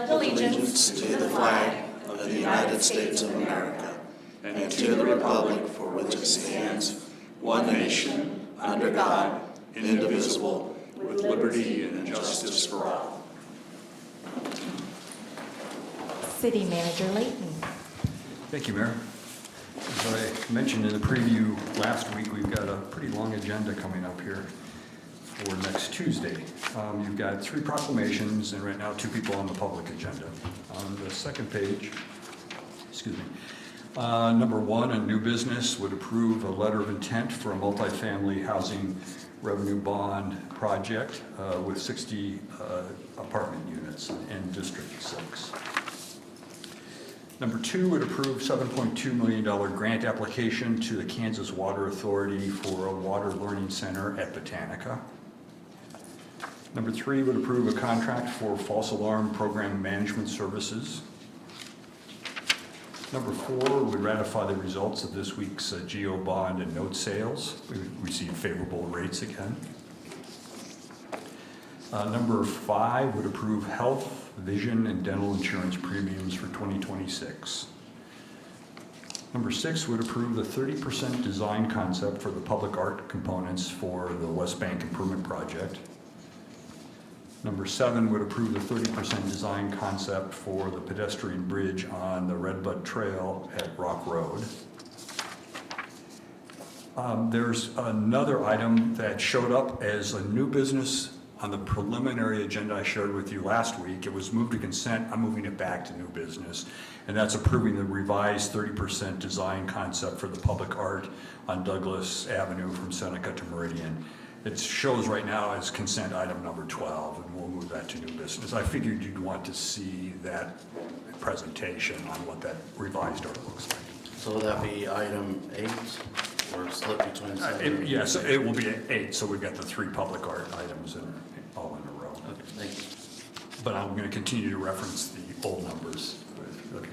allegiance to the flag of the United States of America and to the republic for which it stands, one nation, under God, indivisible, with liberty and justice for all. City Manager Layton. Thank you, Mayor. As I mentioned in the preview last week, we've got a pretty long agenda coming up here for next Tuesday. You've got 3 proclamations and right now 2 people on the public agenda. On the second page, number 1, a new business would approve a letter of intent for a multifamily housing revenue bond project with 60 apartment units in District 6. Number 2 would approve $7.2 million grant application to the Kansas Water Authority for a water learning center at Botanica. Number 3 would approve a contract for false alarm program management services. Number 4 would ratify the results of this week's GO bond and note sales. We received favorable rates again. Number 5 would approve health, vision, and dental insurance premiums for 2026. Number 6 would approve the 30% design concept for the public art components for the West Bank Improvement Project. Number 7 would approve the 30% design concept for the pedestrian bridge on the Redbud Trail at Rock Road. There's another item that showed up as a new business on the preliminary agenda I shared with you last week. It was moved to consent. I'm moving it back to new business. And that's approving the revised 30% design concept for the public art on Douglas Avenue from Seneca to Meridian. It shows right now as consent item number 12, and we'll move that to new business. I figured you'd want to see that presentation on what that revised art looks like. So will that be item 8 or split between 7? Yes, it will be 8, so we've got the 3 public art items all in a row. Okay, thank you. But I'm going to continue to reference the old numbers. Okay.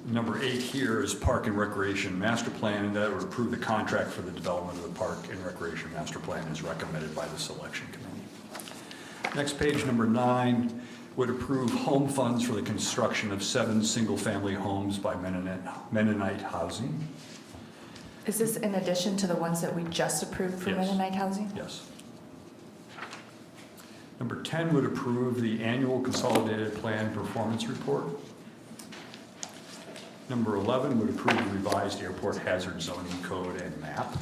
Number 8 here is Park and Recreation Master Plan, and that would approve the contract for the development of the Park and Recreation Master Plan as recommended by the Selection Committee. Next page, number 9, would approve home funds for the construction of 7 single-family homes by Mennonite Housing. Is this in addition to the ones that we just approved for Yes. Mennonite Housing? Yes. Number 10 would approve the annual consolidated plan performance report. Number 11 would approve the revised airport hazard zoning code and map.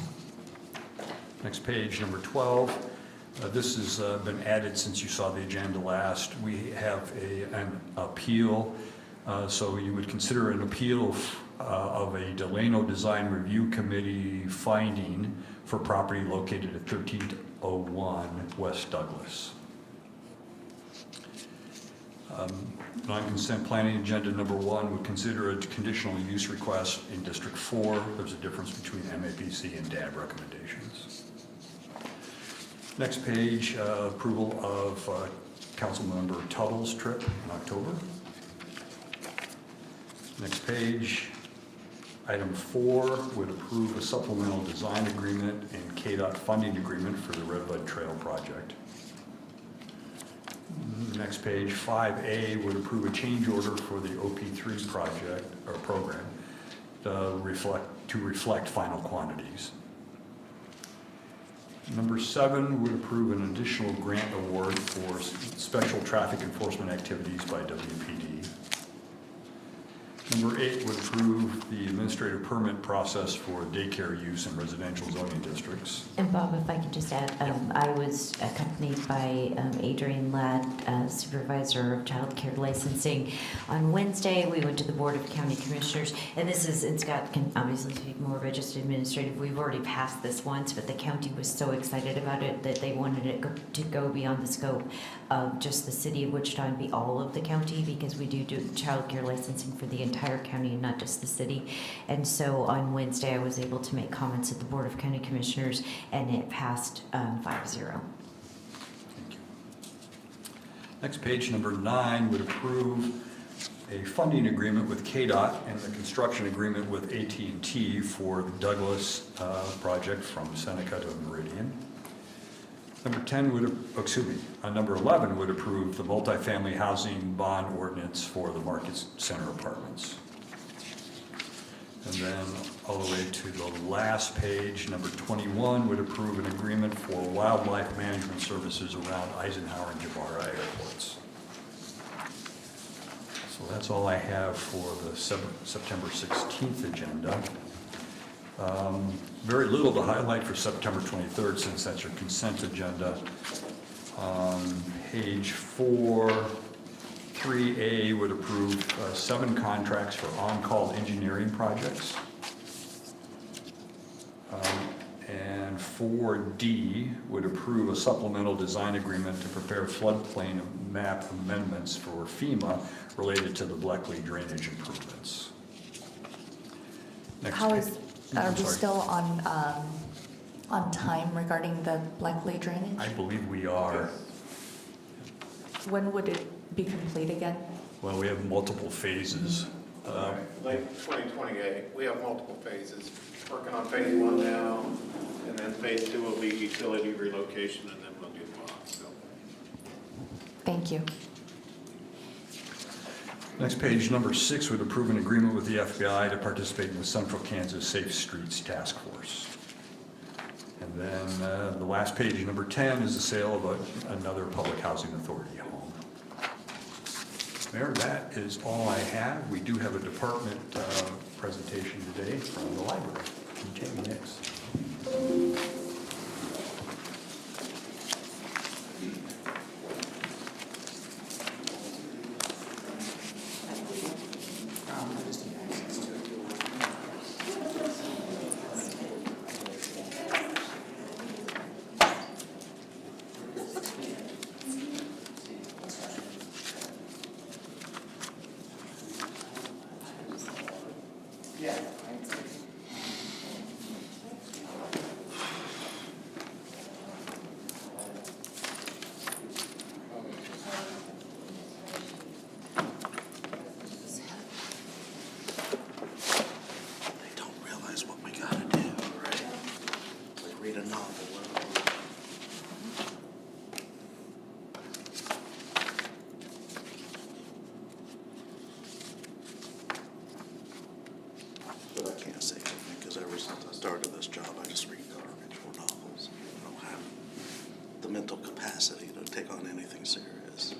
Next page, number 12. This has been added since you saw the agenda last. We have an appeal. So you would consider an appeal of a Delano Design Review Committee finding for property located at 1301 West Douglas. Non-consent planning agenda number 1 would consider a conditional use request in District 4. There's a difference between MAPC and DAB recommendations. Next page, approval of Councilmember Tuttle's trip in October. Next page, item 4 would approve a supplemental design agreement and KDOT funding agreement for the Redbud Trail project. Next page, 5A would approve a change order for the OP3 project or program to reflect final quantities. Number 7 would approve an additional grant award for special traffic enforcement activities by WPD. Number 8 would approve the administrative permit process for daycare use in residential zoning districts. And Bob, if I could just add, I was accompanied by Adrian Ladd, Supervisor of Child Care Licensing. On Wednesday, we went to the Board of County Commissioners, and Scott can obviously speak more of it, just administrative. We've already passed this once, but the county was so excited about it that they wanted it to go beyond the scope of just the city of Wichita and be all of the county, because we do child care licensing for the entire county and not just the city. And so on Wednesday, I was able to make comments at the Board of County Commissioners, and it passed 5-0. Thank you. Next page, number 9, would approve a funding agreement with KDOT and the construction agreement with AT&T for the Douglas project from Seneca to Meridian. Number 10 would, number 11 would approve the multifamily housing bond ordinance for the Market Center Apartments. And then all the way to the last page, number 21 would approve an agreement for wildlife management services around Eisenhower and Jabara airports. So that's all I have for the September 16th agenda. Very little to highlight for September 23rd, since that's your consent agenda. On page 4, 3A would approve 7 contracts for on-call engineering projects. And 4D would approve a supplemental design agreement to prepare floodplain map amendments for FEMA related to the Bleckley drainage improvements. Next How page. is, are I'm we sorry. still on time regarding the Bleckley drainage? I believe we are. When would it be complete again? Well, we have multiple phases. Late 2028, we have multiple phases. Working on phase 1 now, and then phase 2 will be utility relocation, and then we'll do blocks. So Thank you. Next page, number 6, would approve an agreement with the FBI to participate in the Central Kansas Safe Streets Task Force. And then the last page, number 10, is the sale of another public housing authority home. Mayor, that is all I have. We do have a department presentation today from the library. Jamie next. They don't realize what we gotta do, right? Like read a novel. But I can't say anything, because ever since I started this job, I just read garbage or novels. I don't have the mental capacity to take on anything serious.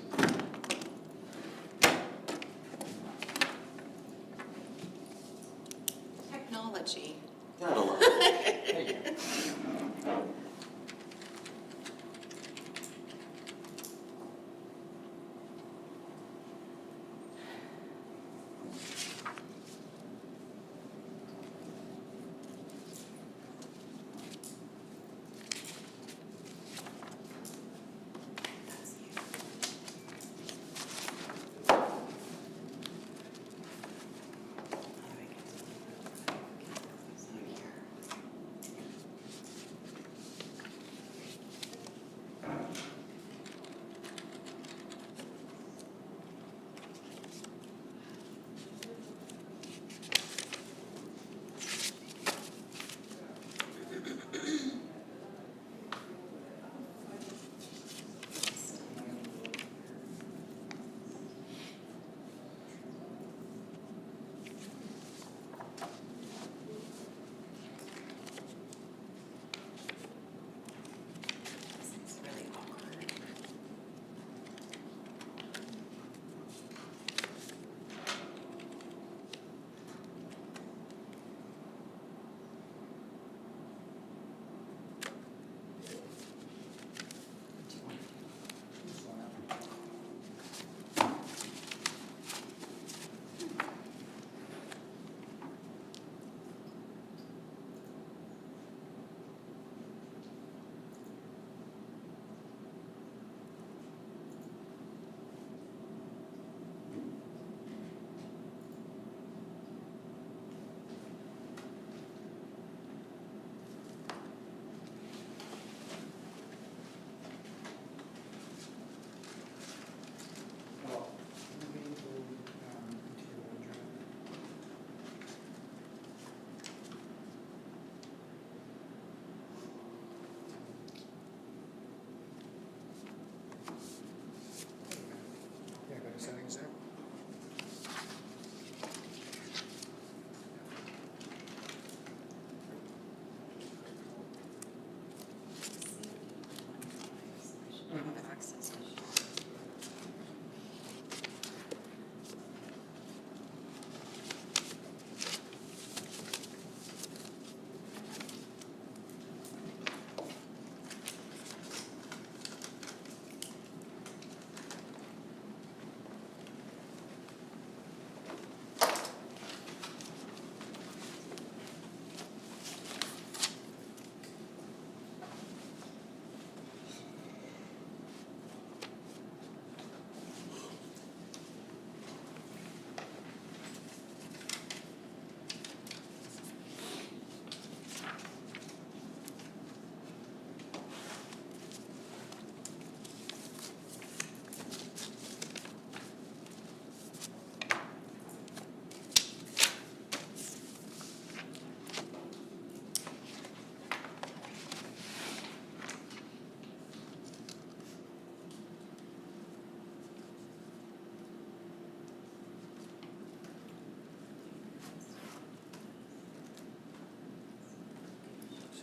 Technology. Not a lot.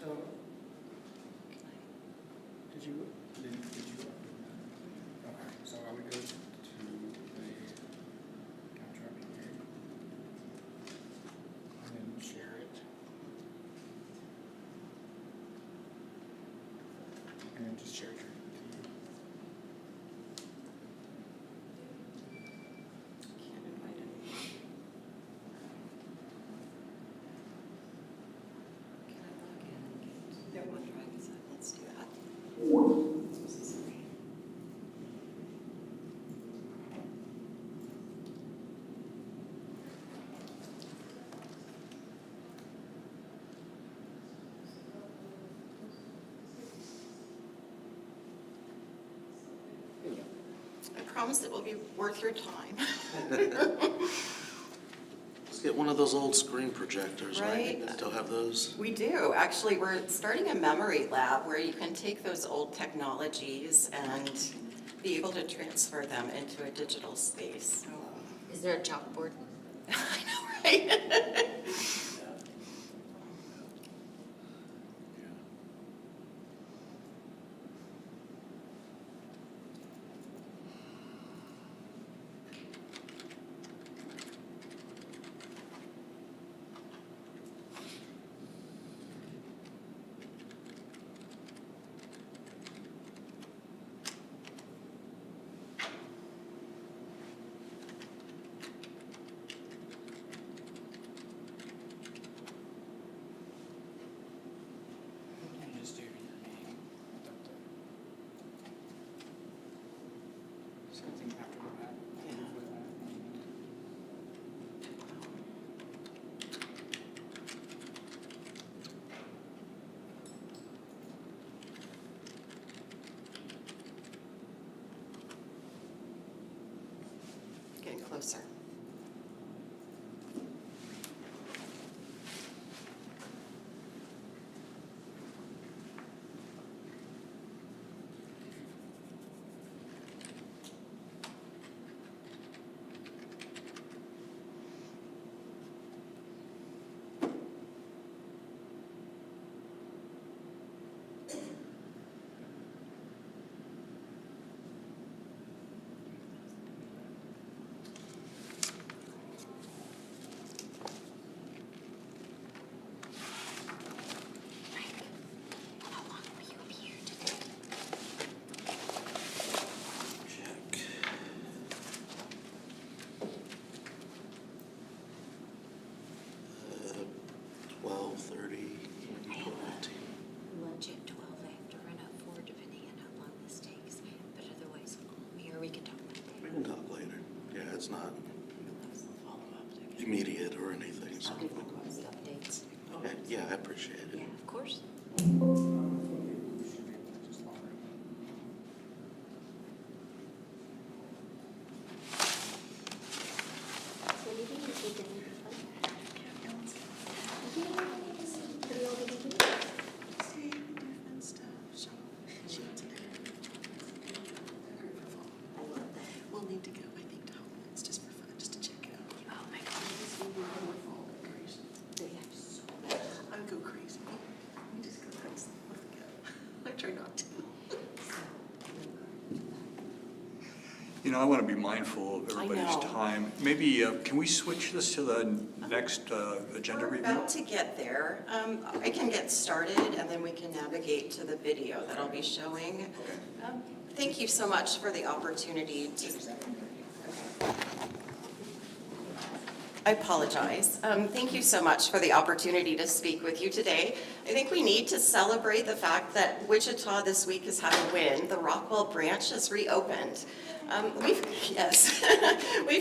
So, did you? Okay, so I would go to the contract here. And then share it. And then just share your feed. Can't invite him. Can I log in and get their OneDrive? Is that- Let's do that. Sorry. I promise it will be worth your time. Let's get one of those old screen projectors, right? Right. Still have those? We do. Actually, we're starting a memory lab where you can take those old technologies and be able to transfer them into a digital space. So, Is there a chalkboard? I know, right? And just do your name. Something after that. Yeah. Getting closer. How long will you be here today? Check. 12:30, 12:15. Lunch at 12. I have to run out 4 depending on how long this takes. But otherwise, call me or we can talk Monday. We can talk later. Yeah, it's not Follow up. immediate or anything, so. I'll give request updates. Okay, yeah, I appreciate it. Yeah, of course. You should be able to just log in. We'll need to go, I think, to Homelands just for fun, just to check it out. Oh my God. They have so much. I would go crazy. We just go crazy. I try not to. You know, I want to be mindful of everybody's know. time. Maybe, can we switch this to the next agenda We're review? about to get there. I can get started and then we can navigate to the video that I'll be showing. Thank you so much for the opportunity to. I apologize. Thank you so much for the opportunity to speak with you today. I think we need to celebrate the fact that Wichita this week has had a win. The Rockwell branch has reopened. We've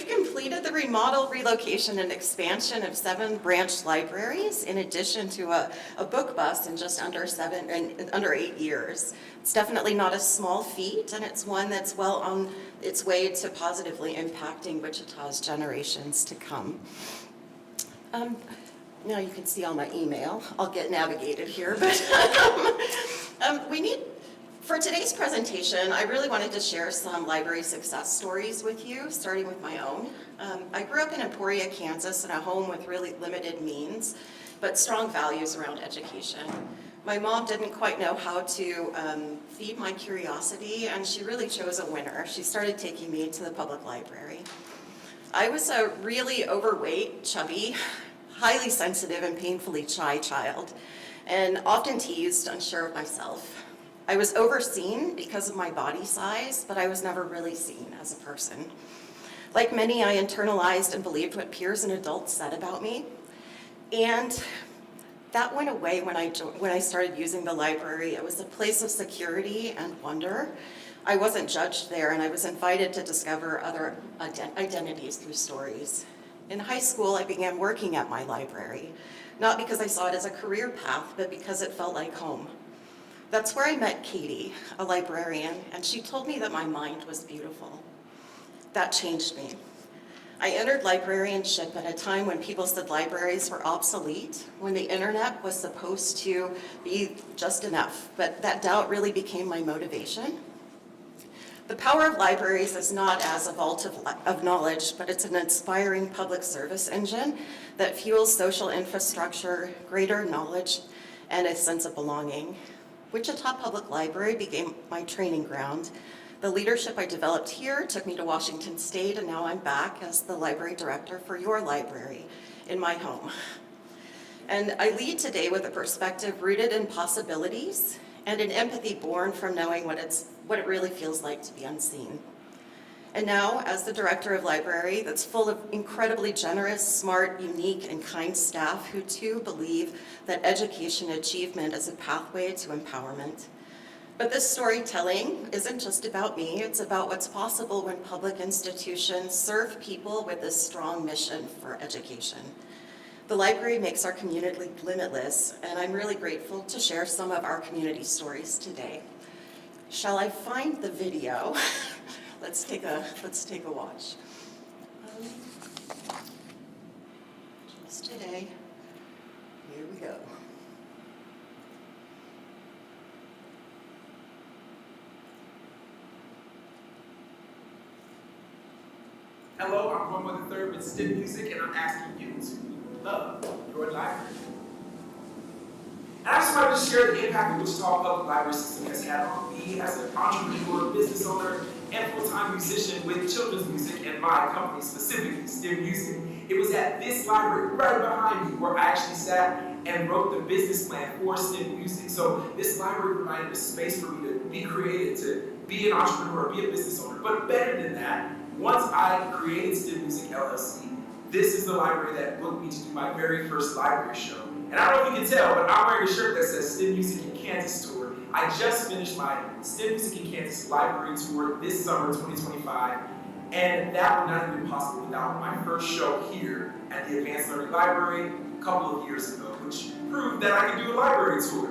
completed the remodel, relocation, and expansion of 7 branch libraries, in addition to a book bus in just under 8 years. It's definitely not a small feat, and it's one that's well on its way to positively impacting Wichita's generations to come. Now you can see all my email. I'll get navigated here, but for today's presentation, I really wanted to share some library success stories with you, starting with my own. I grew up in Emporia, Kansas, in a home with really limited means, but strong values around education. My mom didn't quite know how to feed my curiosity, and she really chose a winner. She started taking me to the public library. I was a really overweight, chubby, highly sensitive, and painfully shy child, and often teased, unsure of myself. I was overseen because of my body size, but I was never really seen as a person. Like many, I internalized and believed what peers and adults said about me, and that went away when I started using the library. It was a place of security and wonder. I wasn't judged there, and I was invited to discover other identities through stories. In high school, I began working at my library, not because I saw it as a career path, but because it felt like home. That's where I met Katie, a librarian, and she told me that my mind was beautiful. That changed me. I entered librarianship at a time when people said libraries were obsolete, when the internet was supposed to be just enough, but that doubt really became my motivation. The power of libraries is not as a vault of knowledge, but it's an inspiring public service engine that fuels social infrastructure, greater knowledge, and a sense of belonging. Wichita Public Library became my training ground. The leadership I developed here took me to Washington State, and now I'm back as the library director for your library in my home. And I lead today with a perspective rooted in possibilities and an empathy born from knowing what it really feels like to be unseen. And now, as the director of library that's full of incredibly generous, smart, unique, and kind staff who too believe that education achievement is a pathway to empowerment. But this storytelling isn't just about me, it's about what's possible when public institutions serve people with this strong mission for education. The library makes our community limitless, and I'm really grateful to share some of our community stories today. Shall I find the video? Let's take a watch. Just today, here we go. Hello, I'm Roman III with STEM Music, and I'm asking you to love your library. And I just wanted to share the impact the Wichita Public Library System has had on me as an entrepreneur, business owner, and full-time musician with children's music and my company, specifically STEM Music. It was at this library right behind me where I actually sat and wrote the business plan for STEM Music. So this library provided a space for me to be creative, to be an entrepreneur, be a business owner. But better than that, once I created STEM Music LLC, this is the library that booked me to do my very first library show. And I don't know if you can tell, but I'm wearing a shirt that says STEM Music in Kansas Tour. I just finished my STEM Music in Kansas library tour this summer, 2025, and that would not have been possible without my first show here at the Advanced Learning Library a couple of years ago, which proved that I could do a library tour.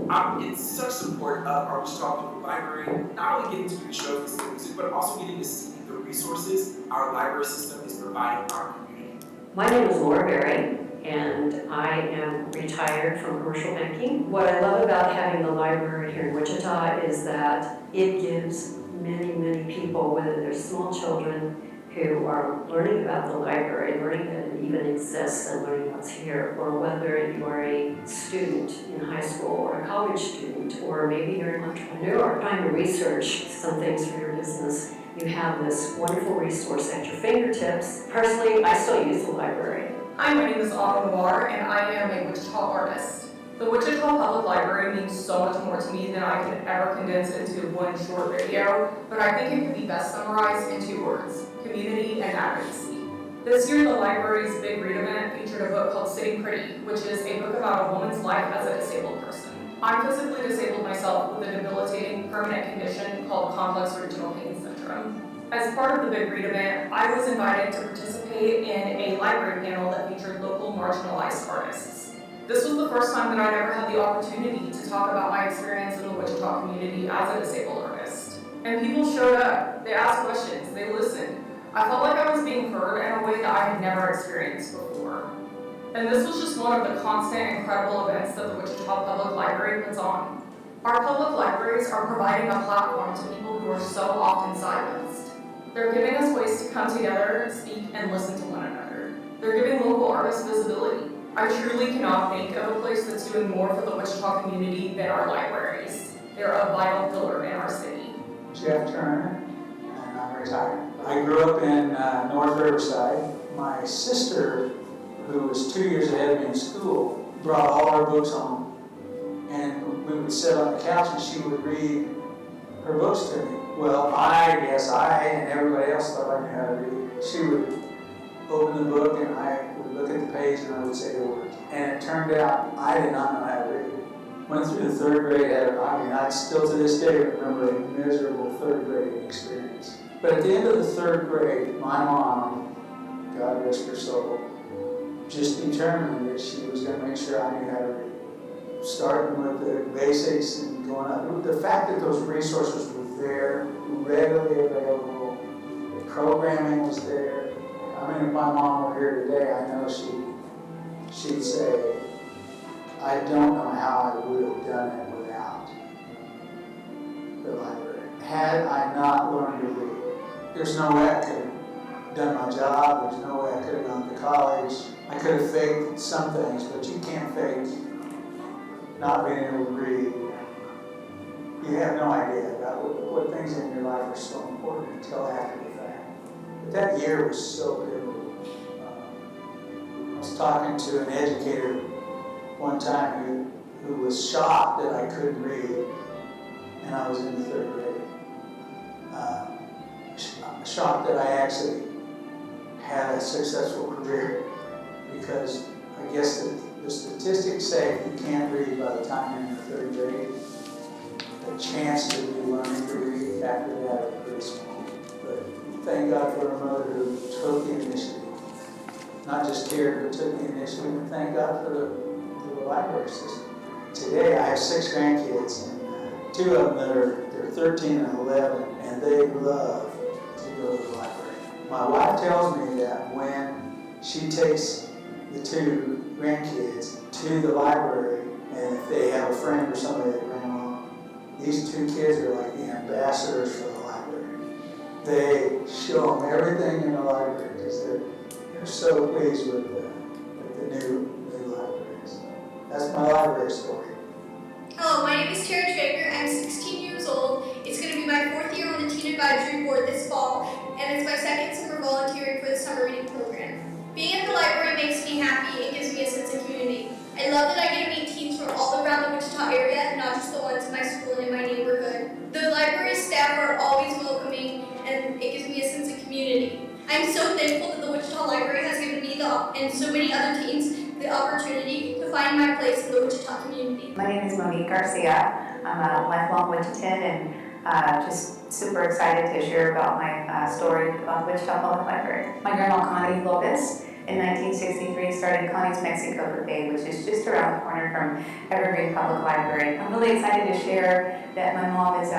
I'm in such support of our Wichita Public Library, not only getting to do the shows with STEM Music, but also getting to see the resources our library system is providing our community. My name is Laura Berry, and I am retired from commercial banking. What I love about having the library here in Wichita is that it gives many, many people, whether they're small children who are learning about the library, learning that it even exists and learning what's here, or whether you are a student in high school or a college student, or maybe you're an entrepreneur trying to research some things for your business. You have this wonderful resource at your fingertips. Personally, I still use the library. Hi, my name is Autumn Navarre, and I am a Wichita artist. The Wichita Public Library means so much more to me than I could ever condense into one short video, but I think it can be best summarized in 2 words: community and advocacy. This year, the library's Big Read event featured a book called Sitting Pretty, which is a book about a woman's life as a disabled person. I'm physically disabled myself with a debilitating permanent condition called complex regional pain syndrome. As part of the Big Read event, I was invited to participate in a library panel that featured local marginalized artists. This was the first time that I'd ever had the opportunity to talk about my experience in the Wichita community as a disabled artist. And people showed up, they asked questions, they listened. I felt like I was being heard in a way that I had never experienced before. And this was just one of the constant, incredible events that the Wichita Public Library puts on. Our public libraries are providing a platform to people who are so often silenced. They're giving us ways to come together, speak, and listen to one another. They're giving local artists visibility. I truly cannot think of a place that's doing more for the Wichita community than our libraries. They're a vital pillar in our city. Jeff Turner, and I'm retired. I grew up in North Riverside. My sister, who was 2 years ahead of me in school, brought all our books home. And we would sit on the couch and she would read her books to me. Well, I guess I and everybody else thought I knew how to read. She would open the book and I would look at the page and I would say the words. And it turned out I did not know how to read. Went through the third grade, I still to this day remember a miserable third grade experience. But at the end of the third grade, my mom, God rest her soul, just determined that she was going to make sure I knew how to read. Starting with the basics and going up. The fact that those resources were there, readily available, the programming was there. I mean, if my mom were here today, I know she'd say, I don't know how I would have done it without the library. Had I not learned to read, there's no way I could have done my job, there's no way I could have gone to college. I could have faked some things, but you can't fake not being able to read. You have no idea about what things in your life are so important until after the fact. But that year was so pivotal. I was talking to an educator one time who was shocked that I couldn't read, and I was in the third grade. Shocked that I actually had a successful career, because I guess the statistics say if you can't read by the time you're in the third grade, the chances of you learning to read after that are pretty small. But thank God for a mother who took the initiative, not just cared, but took the initiative, and thank God for the library system. Today I have 6 grandkids, and 2 of them they're 13 and 11, and they love to go to the library. My wife tells me that when she takes the 2 grandkids to the library, and if they have a friend or somebody that ran along, these 2 kids are like the ambassadors for the library. They show them everything in the library because they're so pleased with the new libraries. That's my library story. Hello, my name is Tara Traeger. I'm 16 years old. It's going to be my 4th year on the Teen Advisory Board this fall, and it's my 2nd summer volunteering for the summer reading program. Being at the library makes me happy and gives me a sense of community. I love that I get to meet teens from all around the Wichita area and not just the ones in my school and in my neighborhood. The library staff are always welcoming, and it gives me a sense of community. I'm so thankful that the Wichita Library has given me and so many other teens the opportunity to find my place in the Wichita community. My name is Monique Garcia. I'm a lifelong Wichitan and just super excited to share about my story about the Wichita Public Library. My grandma Connie Lopez in 1963 started Connie's Mexico Cafe, which is just around the corner from Evergreen Public Library. I'm really excited to share that my mom is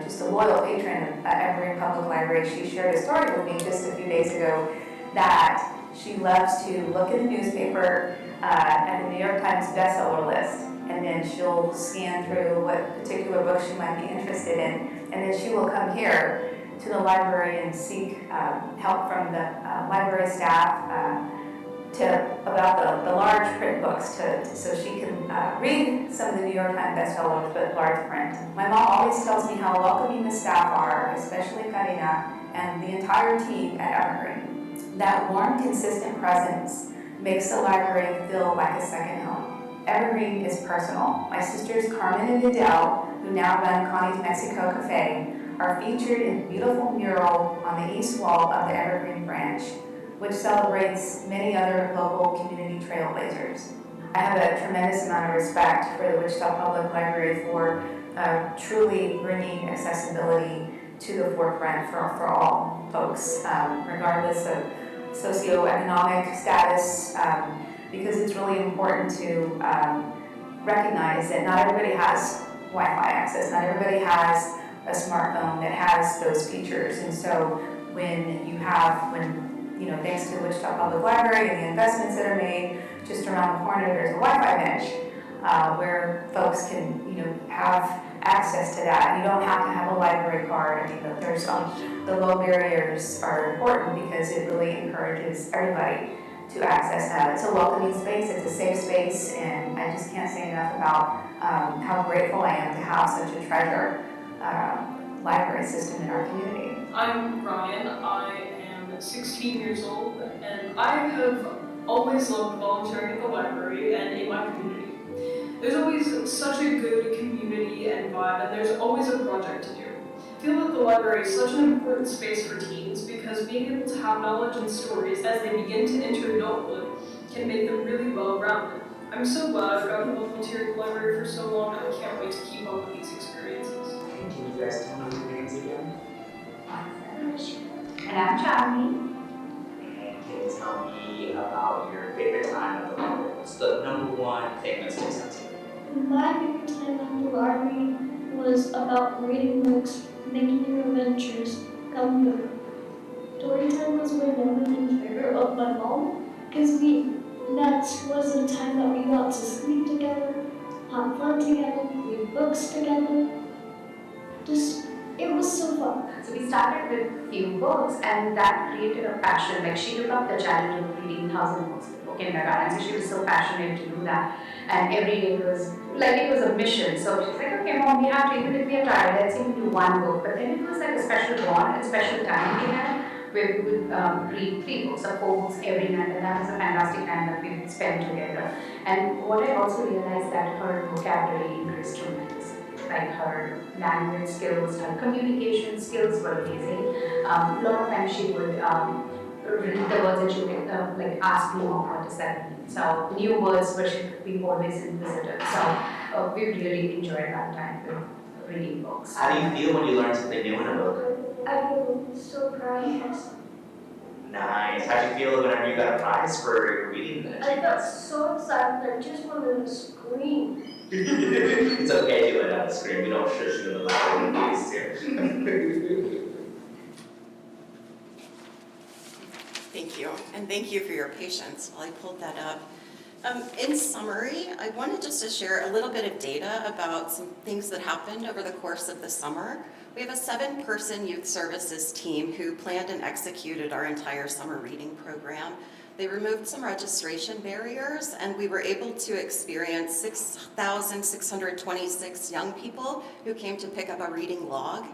just a loyal patron of Evergreen Public Library. She shared a story with me just a few days ago that she loves to look at the newspaper at the New York Times bestseller list, and then she'll scan through what particular book she might be interested in, and then she will come here to the library and seek help from the library staff about the large print books so she can read some of the New York Times bestsellers, but large print. My mom always tells me how welcoming the staff are, especially Karina and the entire team at Evergreen. That warm, consistent presence makes the library feel like a second home. Evergreen is personal. My sisters Carmen and Adele, who now run Connie's Mexico Cafe, are featured in a beautiful mural on the east wall of the Evergreen branch, which celebrates many other local community trailblazers. I have a tremendous amount of respect for the Wichita Public Library for truly bringing accessibility to the forefront for all folks, regardless of socioeconomic status, because it's really important to recognize that not everybody has Wi-Fi access, not everybody has a smartphone that has those features, and so thanks to the Wichita Public Library and the investments that are made, just around the corner there's a Wi-Fi bench where folks can have access to that. You don't have to have a library card. I mean, there's the low barriers are important because it really encourages everybody to access that. It's a welcoming space, it's a safe space, and I just can't say enough about how grateful I am to have such a treasure library system in our community. I'm Ryan. I am 16 years old, and I have always loved volunteering at the library and in my community. There's always such a good community and vibe, and there's always a project to do. I feel that the library is such an important space for teens because being able to have knowledge and stories as they begin to enter adulthood can make them really well-rounded. I'm so glad I've gotten to volunteer at the library for so long, and I can't wait to keep up with these experiences. Can you guys tell me your names again? And I'm Charlie. And can you tell me about your favorite time at the library? What's the number one thing that sticks out to you? My favorite time at the library was about reading books, making new adventures, come here. Story time was my number one favorite of my mom, because that was the time that we got to sleep together, have fun together, read books together. It was so fun. So we started with few books, and that created a passion. Like, she took up the challenge of reading 1,000 books in kindergarten. So she was so passionate to do that. And every day it was a mission. So she's like, okay, Mom, we have to, even if we are tired, let's even do one book. But then it was like a special bond and special time we had, where we would read 3 books or 4 books every night, and that was a fantastic time that we would spend together. And what I also realized that her vocabulary increased tremendously. Like, her language skills, her communication skills were amazing. A lot of times she would read the words and she would like ask me, what does that mean? So new words were we always visited. So we really enjoyed that time with reading books. How do you feel when you learn something new in a book? I feel so proud of myself. Nice. How do you feel whenever you got a prize for reading this? I got so excited, I just wanted to scream. It's okay to let out the scream. We don't shush you in the library here. Thank you, and thank you for your patience while I pulled that up. In summary, I wanted just to share a little bit of data about some things that happened over the course of the summer. We have a 7-person youth services team who planned and executed our entire summer reading program. They removed some registration barriers, and we were able to experience 6,626 young people who came to pick up a reading log,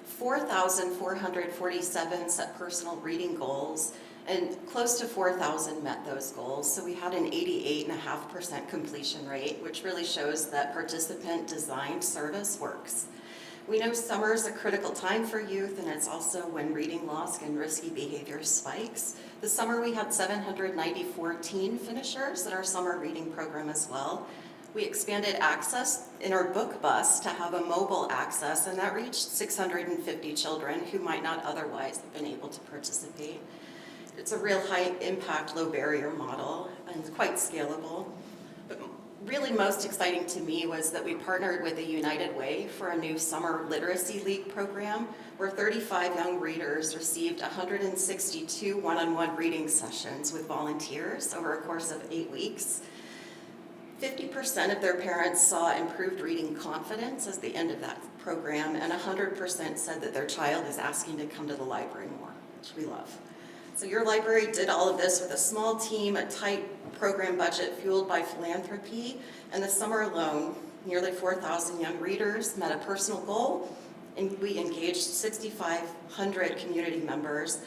4,447 set personal reading goals, and close to 4,000 met those goals. So we had an 88.5% completion rate, which really shows that participant-designed service works. We know summer is a critical time for youth, and it's also when reading loss and risky behavior spikes. This summer we had 794 teen finishers in our summer reading program as well. We expanded access in our book bus to have a mobile access, and that reached 650 children who might not otherwise have been able to participate. It's a real high impact, low barrier model and quite scalable. But really most exciting to me was that we partnered with the United Way for a new Summer Literacy League program where 35 young readers received 162 one-on-one reading sessions with volunteers over a course of 8 weeks. 50% of their parents saw improved reading confidence as the end of that program, and 100% said that their child is asking to come to the library more, which we love. So your library did all of this with a small team, a tight program budget fueled by philanthropy, and this summer alone, nearly 4,000 young readers met a personal goal, and we engaged 6,500 community members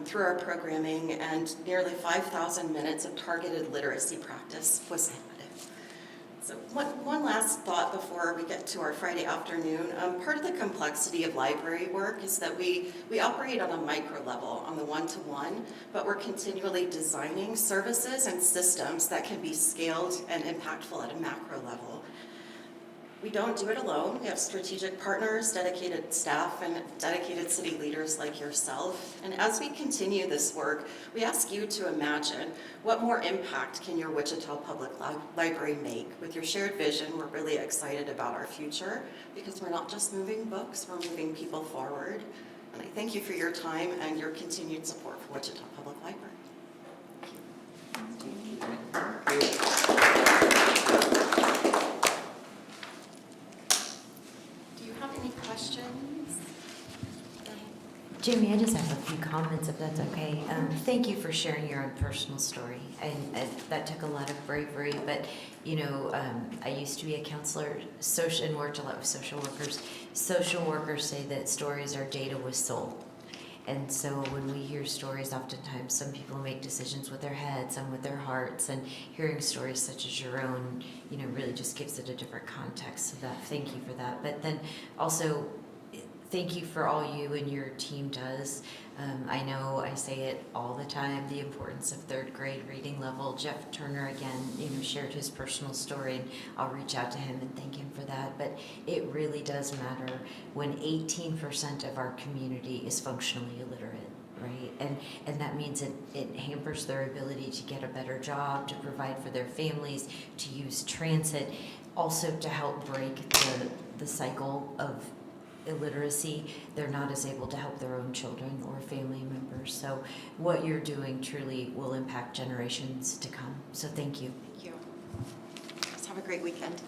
through our programming, and nearly 5,000 minutes of targeted literacy practice was added. So one last thought before we get to our Friday afternoon. Part of the complexity of library work is that we operate on a micro level, on the one-to-one, but we're continually designing services and systems that can be scaled and impactful at a macro level. We don't do it alone. We have strategic partners, dedicated staff, and dedicated city leaders like yourself. And as we continue this work, we ask you to imagine what more impact can your Wichita Public Library make? With your shared vision, we're really excited about our future because we're not just moving books, we're moving people forward. And I thank you for your time and your continued support for Wichita Public Library. Thank you. Any questions? Jamie, I just have a few comments, if that's okay. Thank you for sharing your own personal story, and that took a lot of bravery. But you know, I used to be a counselor, and worked a lot with social workers. Social workers say that stories are data with soul, and so when we hear stories, oftentimes some people make decisions with their heads, some with their hearts, and hearing stories such as your own, you know, really just gives it a different context. So that, thank you for that. But then also, thank you for all you and your team does. I know I say it all the time, the importance of third grade reading level. Jeff Turner, again, you know, shared his personal story, and I'll reach out to him and thank him for that. But it really does matter when 18% of our community is functionally illiterate, right? And that means it hampers their ability to get a better job, to provide for their families, to use transit, also to help break the cycle of illiteracy. They're not as able to help their own children or family members. So what you're doing truly will impact generations to come. So thank you. Thank you. Just have a great weekend.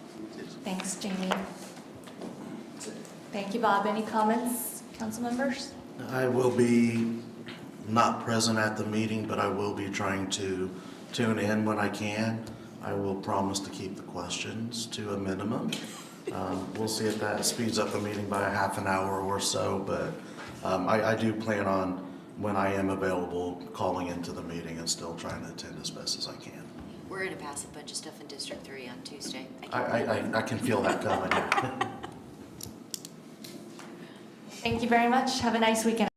Thanks, Jamie. Thank you, Bob. Any comments, council members? I will be not present at the meeting, but I will be trying to tune in when I can. I will promise to keep the questions to a minimum. We'll see if that speeds up the meeting by a half an hour or so, but I do plan on, when I am available, calling into the meeting and still trying to attend as best as I can. We're gonna pass a bunch of stuff in District 3 on Tuesday. I can feel that coming. Thank you very much. Have a nice weekend.